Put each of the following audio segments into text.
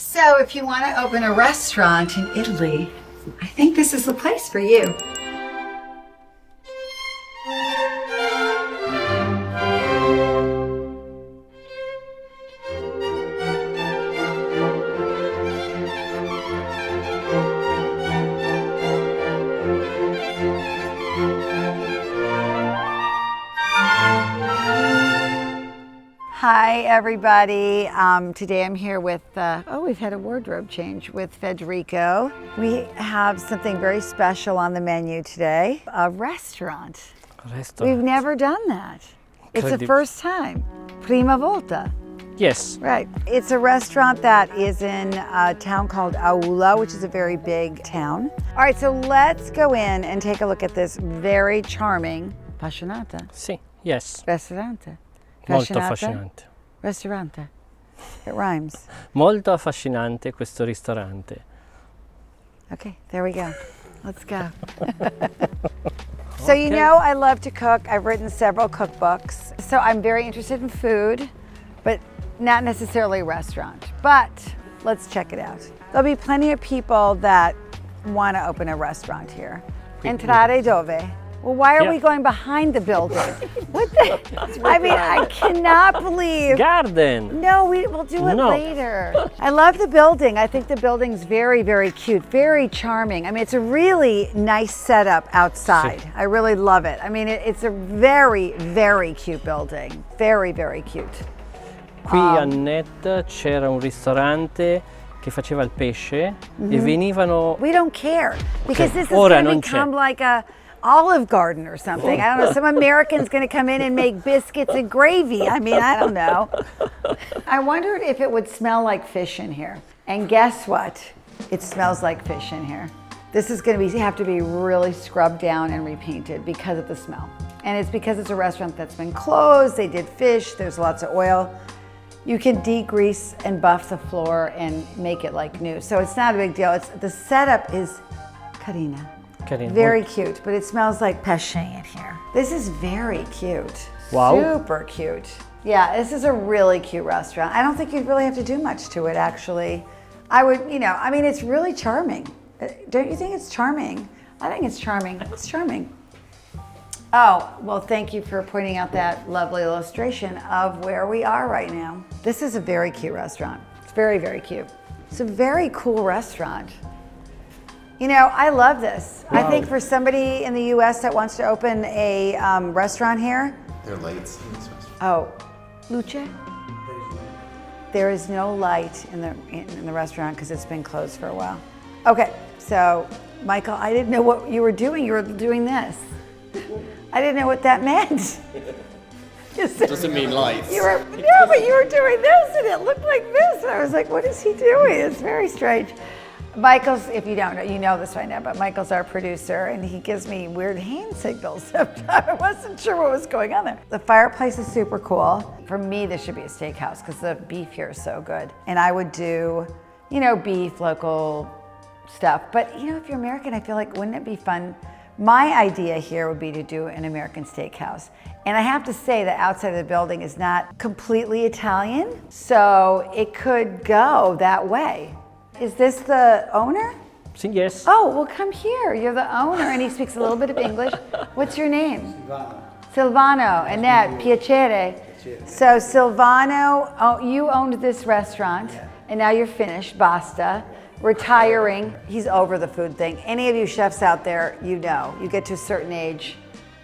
So if you want to open a restaurant in Italy, I think this is the place for you. Hi everybody, today I'm here with, we've had a wardrobe change with Federico. We have something very special on the menu today, a restaurant. We've never done that. It's the first time, prima volta. Yes. Right, it's a restaurant that is in a town called Aulla, which is a very big town. All right, so let's go in and take a look at this very charming, appassionata. Sì, yes. Restaurante. Molto affascinante. Ristorante. It rhymes. Molto affascinante questo ristorante. Okay, there we go. Let's go. So you know I love to cook. I've written several cookbooks. So I'm very interested in food, but not necessarily a restaurant. But let's check it out. There'll be plenty of people that want to open a restaurant here. Entrare dove? Well, why are we going behind the building? What the? I mean, I cannot believe. Garden! No, we'll do it later. I love the building. I think the building's very, very cute, very charming. I mean, it's a really nice setup outside. I really love it. I mean, it's a very, very cute building. Very, very cute. Qui a Net c'era un ristorante che faceva il pesce e venivano... We don't care, because this is going to become like a Olive Garden or something. I don't know, some American's going to come in and make biscuits and gravy. I mean, I don't know. I wondered if it would smell like fish in here. And guess what? It smells like fish in here. This is going to have to be really scrubbed down and repainted because of the smell. And it's because it's a restaurant that's been closed. They did fish. There's lots of oil. You can degrease and buff the floor and make it like new. So it's not a big deal. The setup is carina. Very cute, but it smells like pesce in here. This is very cute. Wow. Super cute. Yeah, this is a really cute restaurant. I don't think you'd really have to do much to it, actually. I would, I mean, it's really charming. Don't you think it's charming? I think it's charming. It's charming. Oh, well, thank you for pointing out that lovely illustration of where we are right now. This is a very cute restaurant. It's very, very cute. It's a very cool restaurant. You know, I love this. Wow. I think for somebody in the U.S. that wants to open a restaurant here. There are lights in this restaurant. Oh, luce? There is no light in the restaurant because it's been closed for a while. Okay, so Michael, I didn't know what you were doing. You were doing this. I didn't know what that meant. It doesn't mean lights. No, but you were doing this and it looked like this. And I was like, what is he doing? It's very strange. Michael's, if you don't know, you know this by now, but Michael's our producer and he gives me weird hand signals sometimes. I wasn't sure what was going on there. The fireplace is super cool. For me, this should be a steakhouse because the beef here is so good. And I would do, beef, local stuff. But, if you're American, I feel like, wouldn't it be fun? My idea here would be to do an American steakhouse. And I have to say that outside of the building is not completely Italian, so it could go that way. Is this the owner? Yes. Oh, well, come here. You're the owner, and he speaks a little bit of English. What's your name? Silvano. And that, piacere. So Silvano, you owned this restaurant, and now you're finished, basta. Retiring. He's over the food thing. Any of you chefs out there, you get to a certain age,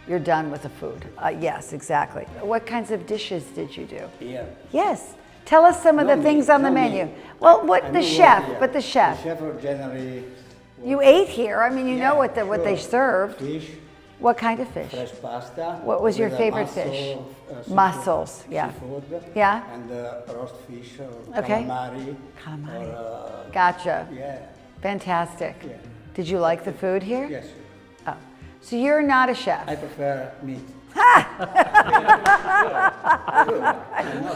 you're done with the food. Yes, exactly. What kinds of dishes did you do? Yeah. Yes. Tell us some of the things on the menu. Well, the chef. The chef generally. You ate here. I mean, you know what they served. Fish. What kind of fish? Fresh pasta. What was your favorite fish? Mussels. Yeah. Seafood. Yeah. And roast fish. Okay. Calamari. Calamari. Gotcha. Yeah. Fantastic. Yeah. Did you like the food here? Yes. Oh, so you're not a chef. I prefer meat.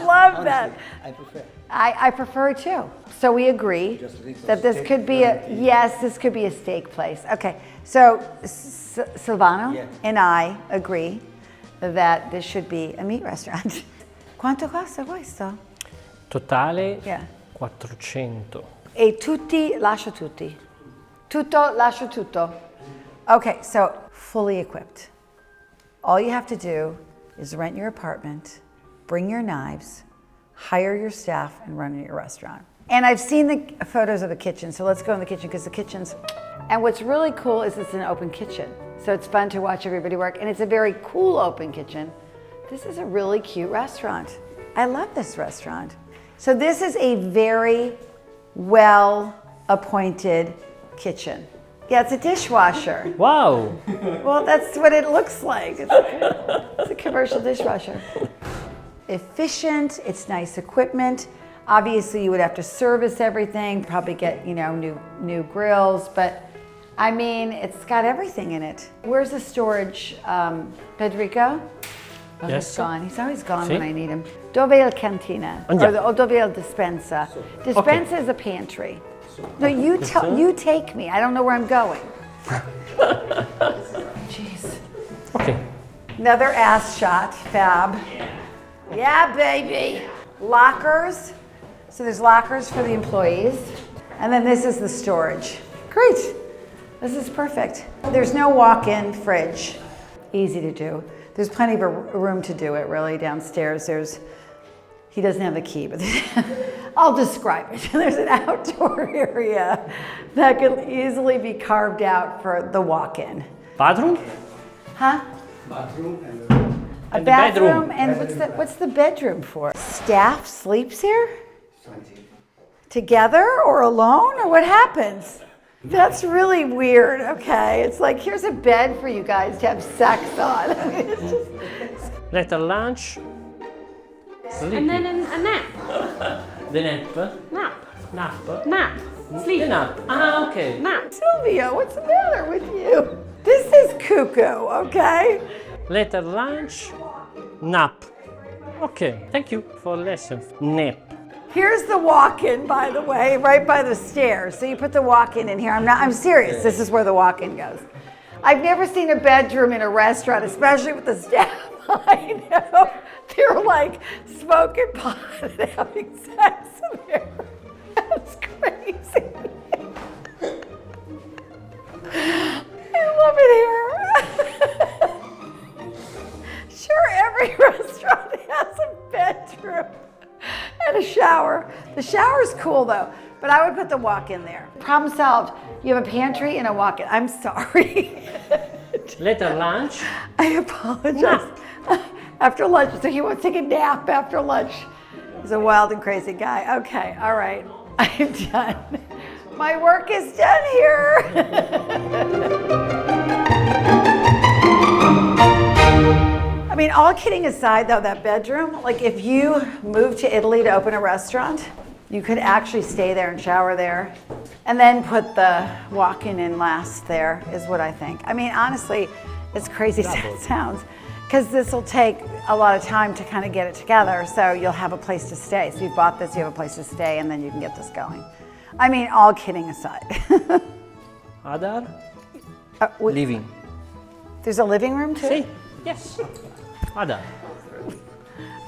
Love that. I prefer. I prefer too. So we agree that this could be this could be a steak place. Okay, so Silvano and I agree that this should be a meat restaurant. Quanto costa questo? Totale Yeah. 400. E tutti lascia tutti. Tutto lascia tutto. Okay, so fully equipped. All you have to do is rent your apartment, bring your knives, hire your staff, and run your restaurant. And I've seen the photos of the kitchen, so let's go in the kitchen because the kitchen's... And what's really cool is it's an open kitchen. So it's fun to watch everybody work, and it's a very cool open kitchen. This is a really cute restaurant. I love this restaurant. So this is a very well-appointed kitchen. Yeah, it's a dishwasher. Wow! Well, that's what it looks like. It's a commercial dishwasher. Efficient, it's nice equipment. Obviously, you would have to service everything, probably get, new grills, but I mean, it's got everything in it. Where's the storage, Federico? Oh, Yes. He's gone. He's always gone Sì. when I need him. Dove è il cantina? Andiamo. Or dove è il dispensa? Dispensa is a pantry. No, you take me. I don't know where I'm going. Jeez. Ok. Another ass shot, fab. Yeah, baby. Lockers. So there's lockers for the employees. And then this is the storage. Great. This is perfect. There's no walk-in fridge. Easy to do. There's plenty of room to do it, really, downstairs. He doesn't have the key, but I'll describe it. There's an outdoor area that could easily be carved out for the walk-in. Bathroom? Huh? Bathroom A And the bathroom, bedroom. and what's the bedroom for? Staff sleeps here? Together or alone, or what happens? That's really weird, okay? It's like, here's a bed for you guys to have sex on. I mean, it's just... Later lunch. And then a nap. The nap. Nap. Nap. Nap. Sleep. The nap. Ah, ok. Nap. Silvio, what's the matter with you? This is cuckoo, okay? Later lunch. Nap. Okay, thank you for lesson. Nap. Here's the walk-in, by the way, right by the stairs. So you put the walk-in in here. I'm serious. This is where the walk-in goes. I've never seen a bedroom in a restaurant, especially with the staff. I know. They're like smoking pot and having sex in there. That's crazy. I love it here. Sure, every restaurant has a bedroom and a shower. The shower's cool though, but I would put the walk-in there. Problem solved. You have a pantry and a walk-in. I'm sorry. Later lunch. I apologize. After lunch, so he won't take a nap after lunch. He's a wild and crazy guy. Okay, all right, I'm done. My work is done here. I mean, all kidding aside though, that bedroom, like if you moved to Italy to open a restaurant, you could actually stay there and shower there and then put the walk-in in last there is what I think. I mean, honestly, as crazy as it sounds, because this will take a lot of time to kind of get it together, so you'll have a place to stay. So you've bought this, you have a place to stay, and then you can get this going. I mean, all kidding aside. Other. Living. There's a living room too? See? Yes. Other.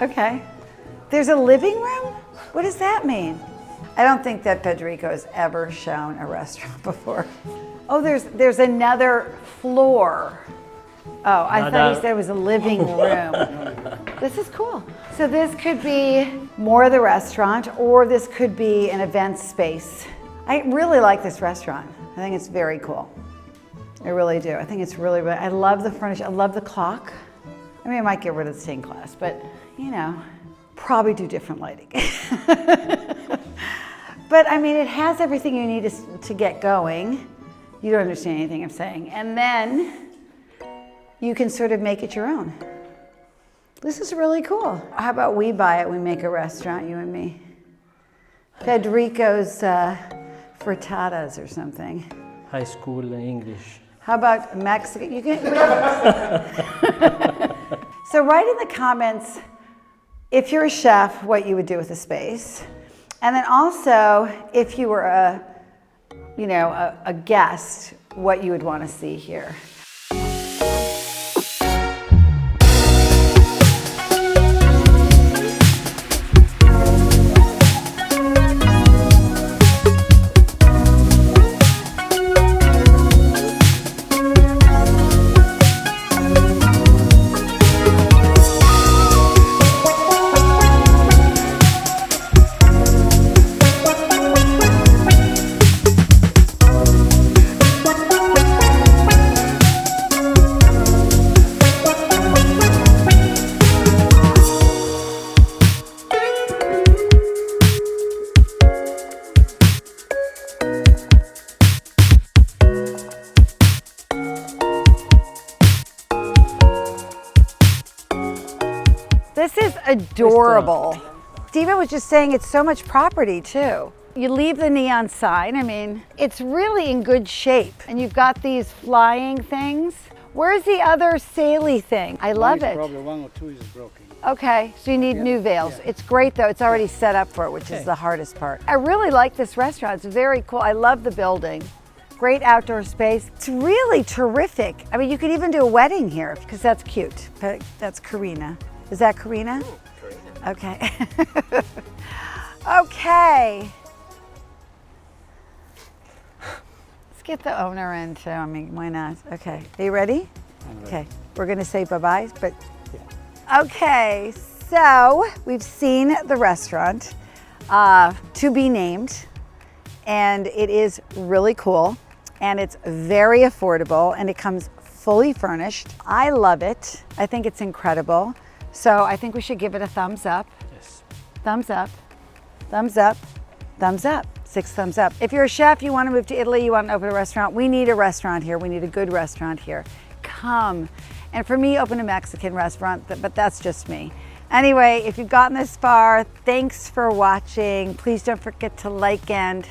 Okay. There's a living room? What does that mean? I don't think that Federico has ever shown a restaurant before. Oh, there's another floor. Oh, I thought he said it was a living room. This is cool. So this could be more of the restaurant, or this could be an event space. I really like this restaurant. I think it's very cool. I really do. I think it's really, I love the furniture. I love the clock. I mean, I might get rid of the stained glass, but probably do different lighting. But I mean, it has everything you need to get going. You don't understand anything I'm saying. And then you can sort of make it your own. This is really cool. How about we buy it, we make a restaurant, you and me? Federico's frittatas or something. High school English. How about Mexican? So write in the comments, if you're a chef, what you would do with the space. And then also, if you were a guest, what you would want to see here. adorable. Stephen was just saying it's so much property too. You leave the neon sign, I mean, it's really in good shape. And you've got these flying things. Where's the other saily thing? I love it. Probably one or two is broken. Okay, so you need new veils. Yeah. It's great though, it's already set up for it, which is the hardest part. I really like this restaurant, it's very cool. I love the building. Great outdoor space. It's really terrific. I mean, you could even do a wedding here because that's cute. That's Karina. Is that Karina? Karina. Okay. Okay. Let's get the owner in too. I mean, why not? Okay. Are you ready? Okay. We're going to say bye-bye, but okay. So we've seen the restaurant to be named, and it is really cool, and it's very affordable, and it comes fully furnished. I love it. I think it's incredible. So I think we should give it a thumbs up. Yes. Thumbs up. Thumbs up. Thumbs up. 6 thumbs up. If you're a chef, you want to move to Italy, you want to open a restaurant, we need a restaurant here. We need a good restaurant here. Come. And for me, open a Mexican restaurant, but that's just me. Anyway, if you've gotten this far, thanks for watching. Please don't forget to like and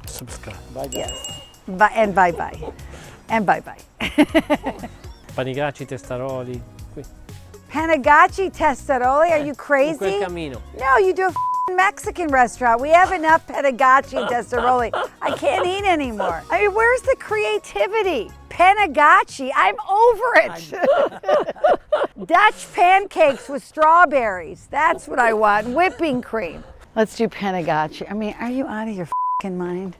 Subscribe. Bye. yes. Bye and bye-bye. And bye-bye. Panigacci, testaroli. Qui. Panigacci testaroli, are you In crazy? quel camino. No, you do a Mexican restaurant. We have enough Panigacci and testaroli. I can't eat anymore. I mean, where's the creativity? Panigacci, I'm over it. Dutch pancakes with strawberries. That's what I want. Whipping cream. Let's do Panigacci. I mean, are you out of your mind?